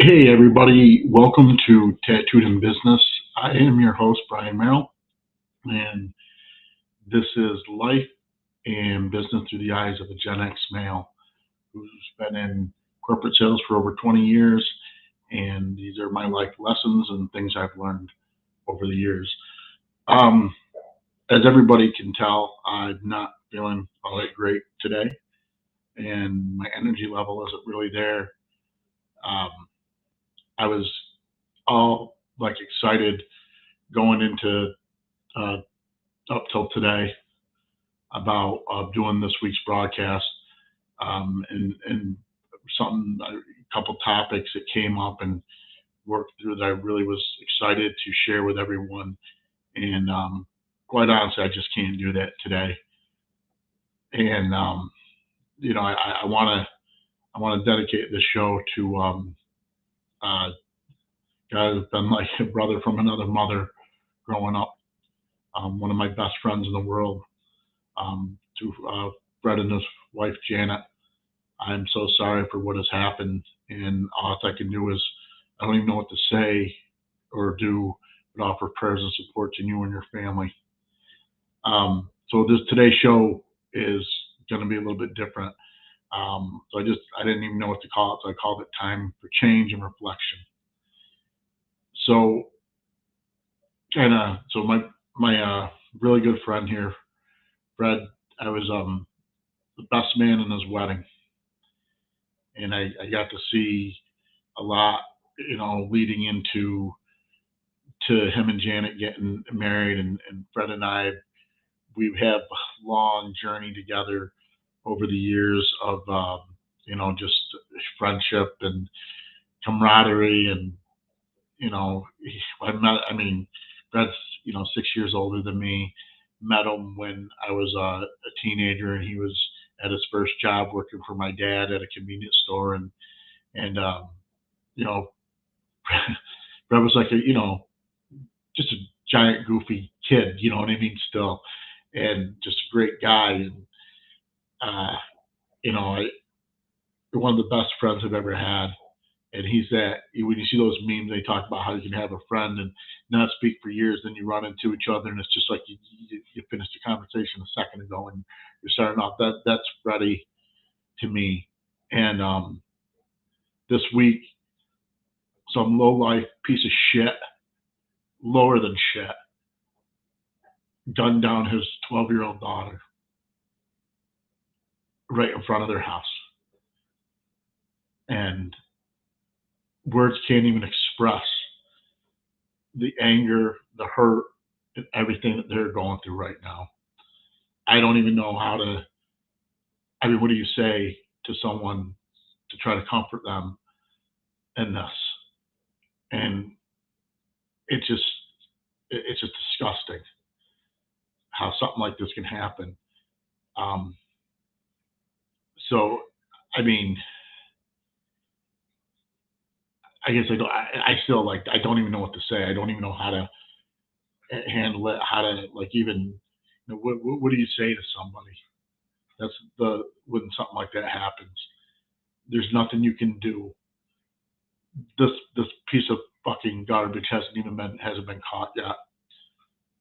Hey everybody, welcome to Tattooed in Business. I am your host, Brian Merrill, and this is life and business through the eyes of a Gen X male who's been in corporate sales for over 20 years, and these are my life lessons and things I've learned over the years. Um, as everybody can tell, I'm not feeling all that great today, and my energy level isn't really there. Um, I was all like excited going into uh, up till today about doing this week's broadcast, and a couple topics that came up and worked through that I really was excited to share with everyone. And quite honestly, I just can't do that today. And I want to dedicate this show to a guy who's been like a brother from another mother growing up. One of my best friends in the world, to Fred and his wife Janet. I'm so sorry for what has happened, and all I can do is I don't even know what to say or do but offer prayers and support to you and your family. So this today's show is going to be a little bit different. I didn't even know what to call it, so I called it Time for Change and Reflection. So my really good friend here, Fred, I was the best man in his wedding, and I got to see a lot, leading into to him and Janet getting married, and Fred and I, we have a long journey together over the years of, just friendship and camaraderie, and I mean, Fred's 6 years older than me. Met him when I was a teenager, and he was at his first job working for my dad at a convenience store, and you know, Fred was like just a giant goofy kid, you know what I mean, still, and just a great guy, and uh, I one of the best friends I've ever had. And he's that when you see those memes, they talk about how you can have a friend and not speak for years, then you run into each other, and it's just like you finished a conversation a second ago, and you're starting off. That's Freddie to me. And this week, some low life piece of shit, lower than shit, gunned down his 12-year-old daughter right in front of their house, and words can't even express the anger, the hurt, and everything that they're going through right now. I don't even know how to. I mean, what do you say to someone to try to comfort them in this? And it just, it's just disgusting how something like this can happen. Um, so, I mean, I guess I still like. I don't even know what to say. I don't even know how to handle it. How to like even. What do you say to somebody? That's the when something like that happens. There's nothing you can do. This piece of fucking garbage hasn't been caught yet.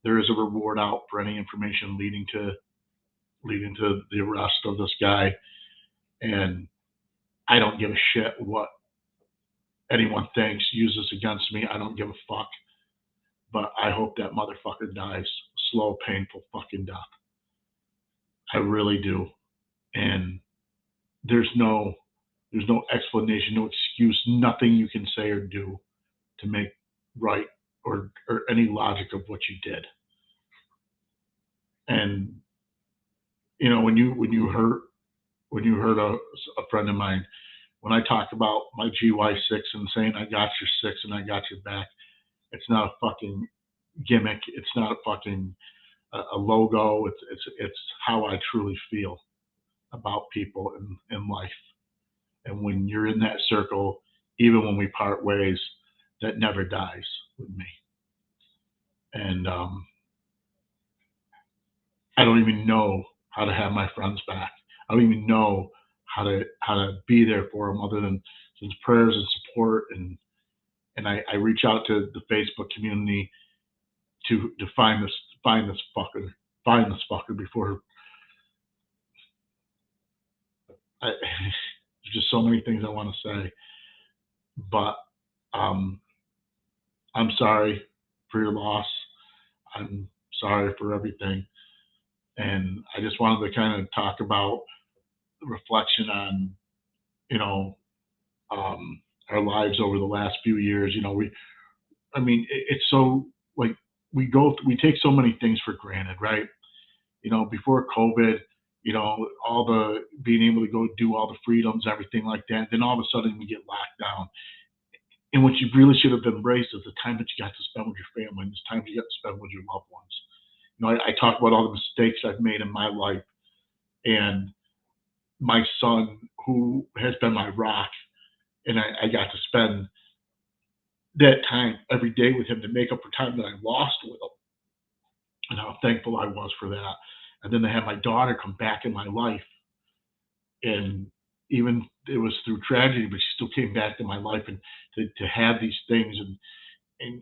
There is a reward out for any information leading to the arrest of this guy, and I don't give a shit what anyone thinks. Use this against me. I don't give a fuck. But I hope that motherfucker dies a slow, painful fucking death. I really do. And there's no there's no explanation, no excuse, nothing you can say or do to make right or any logic of what you did. And when you hurt a friend of mine, when I talk about my GY6 and saying I got your six and I got your back, it's not a fucking gimmick. It's not a fucking a logo. It's how I truly feel about people in life. And when you're in that circle, even when we part ways, that never dies with me. And I don't even know how to have my friends back. I don't even know how to be there for them other than just prayers and support, and I reach out to the Facebook community to find this fucker find this fucker before I, there's just so many things I want to say, but um, I'm sorry for your loss. I'm sorry for everything, and I just wanted to kind of talk about the reflection on you know our lives over the last few years. I mean, it's so like we take so many things for granted, right? Before COVID, all the being able to go do all the freedoms, everything like that. Then all of a sudden we get locked down. And what you really should have embraced is the time that you got to spend with your family and the time you got to spend with your loved ones. I talk about all the mistakes I've made in my life, and my son, who has been my rock, and I got to spend that time every day with him to make up for time that I lost with him, and how thankful I was for that. And then to have my daughter come back in my life, and even it was through tragedy, but she still came back to my life, and to have these things, and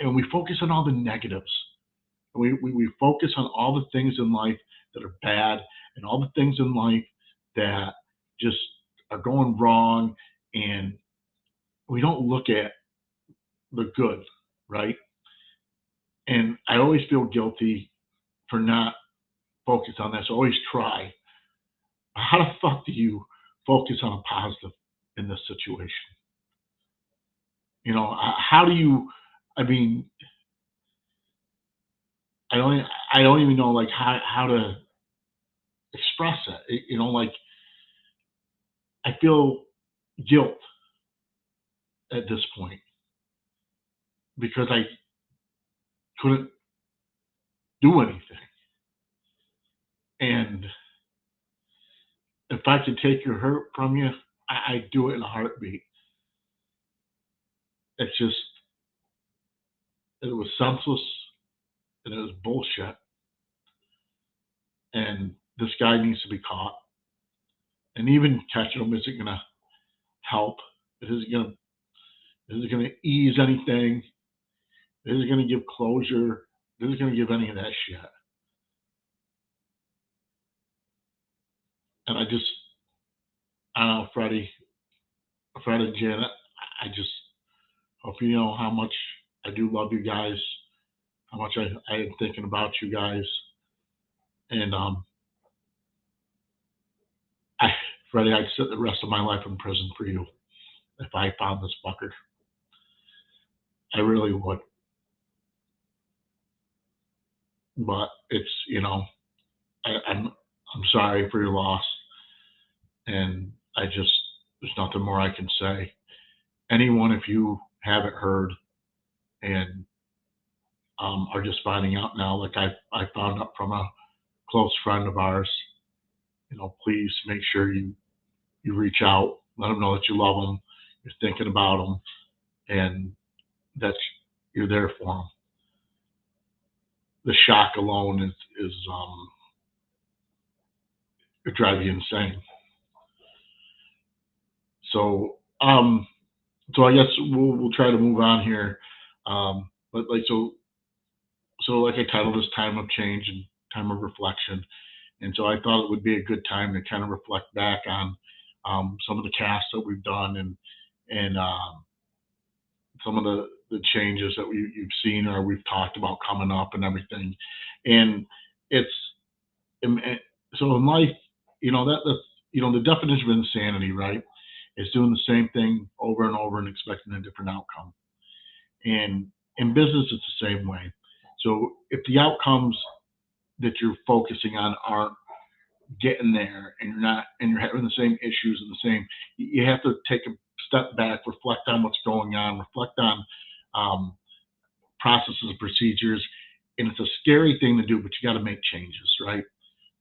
and we focus on all the negatives. We focus on all the things in life that are bad, and all the things in life that just are going wrong, and we don't look at the good, right? And I always feel guilty for not focus on that. So I always try. How the fuck do you focus on a positive in this situation? How do you? I mean, I don't. I don't even know like how to express it. Like I feel guilt at this point because I couldn't do anything. And if I could take your hurt from you, I'd do it in a heartbeat. It's just it was senseless and it was bullshit. And this guy needs to be caught. And even catching him isn't gonna help. It isn't gonna ease anything. It isn't gonna give closure. It isn't gonna give any of that shit. And I don't know, Fred and Janet, I just hope you know how much I do love you guys, how much I am thinking about you guys. And I, Freddie, I'd sit the rest of my life in prison for you if I found this fucker. I really would. But it's I'm sorry for your loss, and there's nothing more I can say. Anyone, if you haven't heard and are just finding out now, like I found out from a close friend of ours, please make sure you reach out, let them know that you love them, you're thinking about them, and that you're there for them. The shock alone is it drives you insane. So so I guess we'll try to move on here. But like I titled this time of change and time of reflection, and so I thought it would be a good time to kind of reflect back on some of the casts that we've done, and some of the changes that you've seen or we've talked about coming up and everything. And it's so in life, that's the definition of insanity, right? Is doing the same thing over and over and expecting a different outcome. And in business, it's the same way. So if the outcomes that you're focusing on aren't getting there, and you're having the same issues and the same, you have to take a step back, reflect on what's going on, reflect on um, processes and procedures. And it's a scary thing to do, but you got to make changes, right?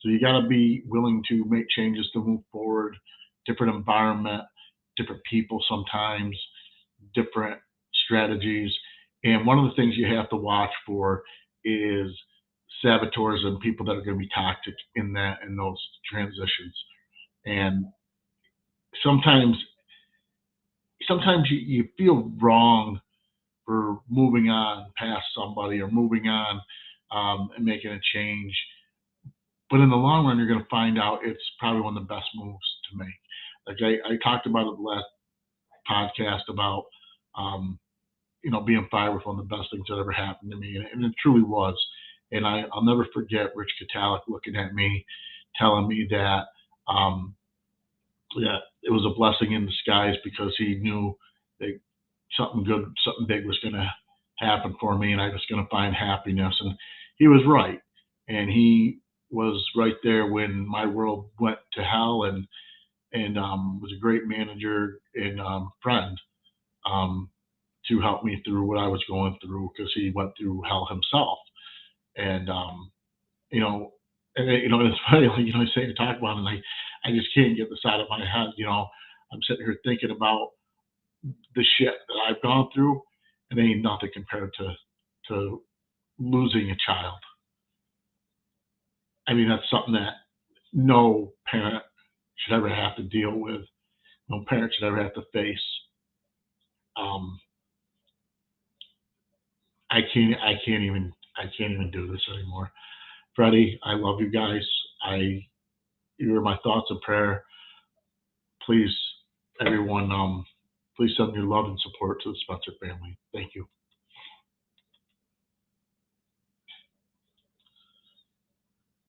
So you got to be willing to make changes to move forward. Different environment, different people, sometimes different strategies. And one of the things you have to watch for is saboteurs and people that are going to be toxic in those transitions. And sometimes, you feel wrong for moving on past somebody or moving on and making a change. But in the long run, you're going to find out it's probably one of the best moves to make. Like I talked about it the last podcast about, um, being fired was one of the best things that ever happened to me, and it truly was. And I'll never forget Rich Catalic looking at me, telling me that that it was a blessing in disguise because he knew that something good, something big was going to happen for me, and I was going to find happiness. And he was right, and he was right there when my world went to hell, and was a great manager and friend um, to help me through what I was going through because he went through hell himself. And you know, it's funny, like I say to talk about it, and I just can't get this out of my head. I'm sitting here thinking about the shit that I've gone through, and it ain't nothing compared to losing a child. I mean, that's something that no parent should ever have to deal with. No parent should ever have to face. Um, I can't even do this anymore. Freddie, I love you guys. I You're my thoughts and prayer. Please, everyone, please send your love and support to the Spencer family. Thank you.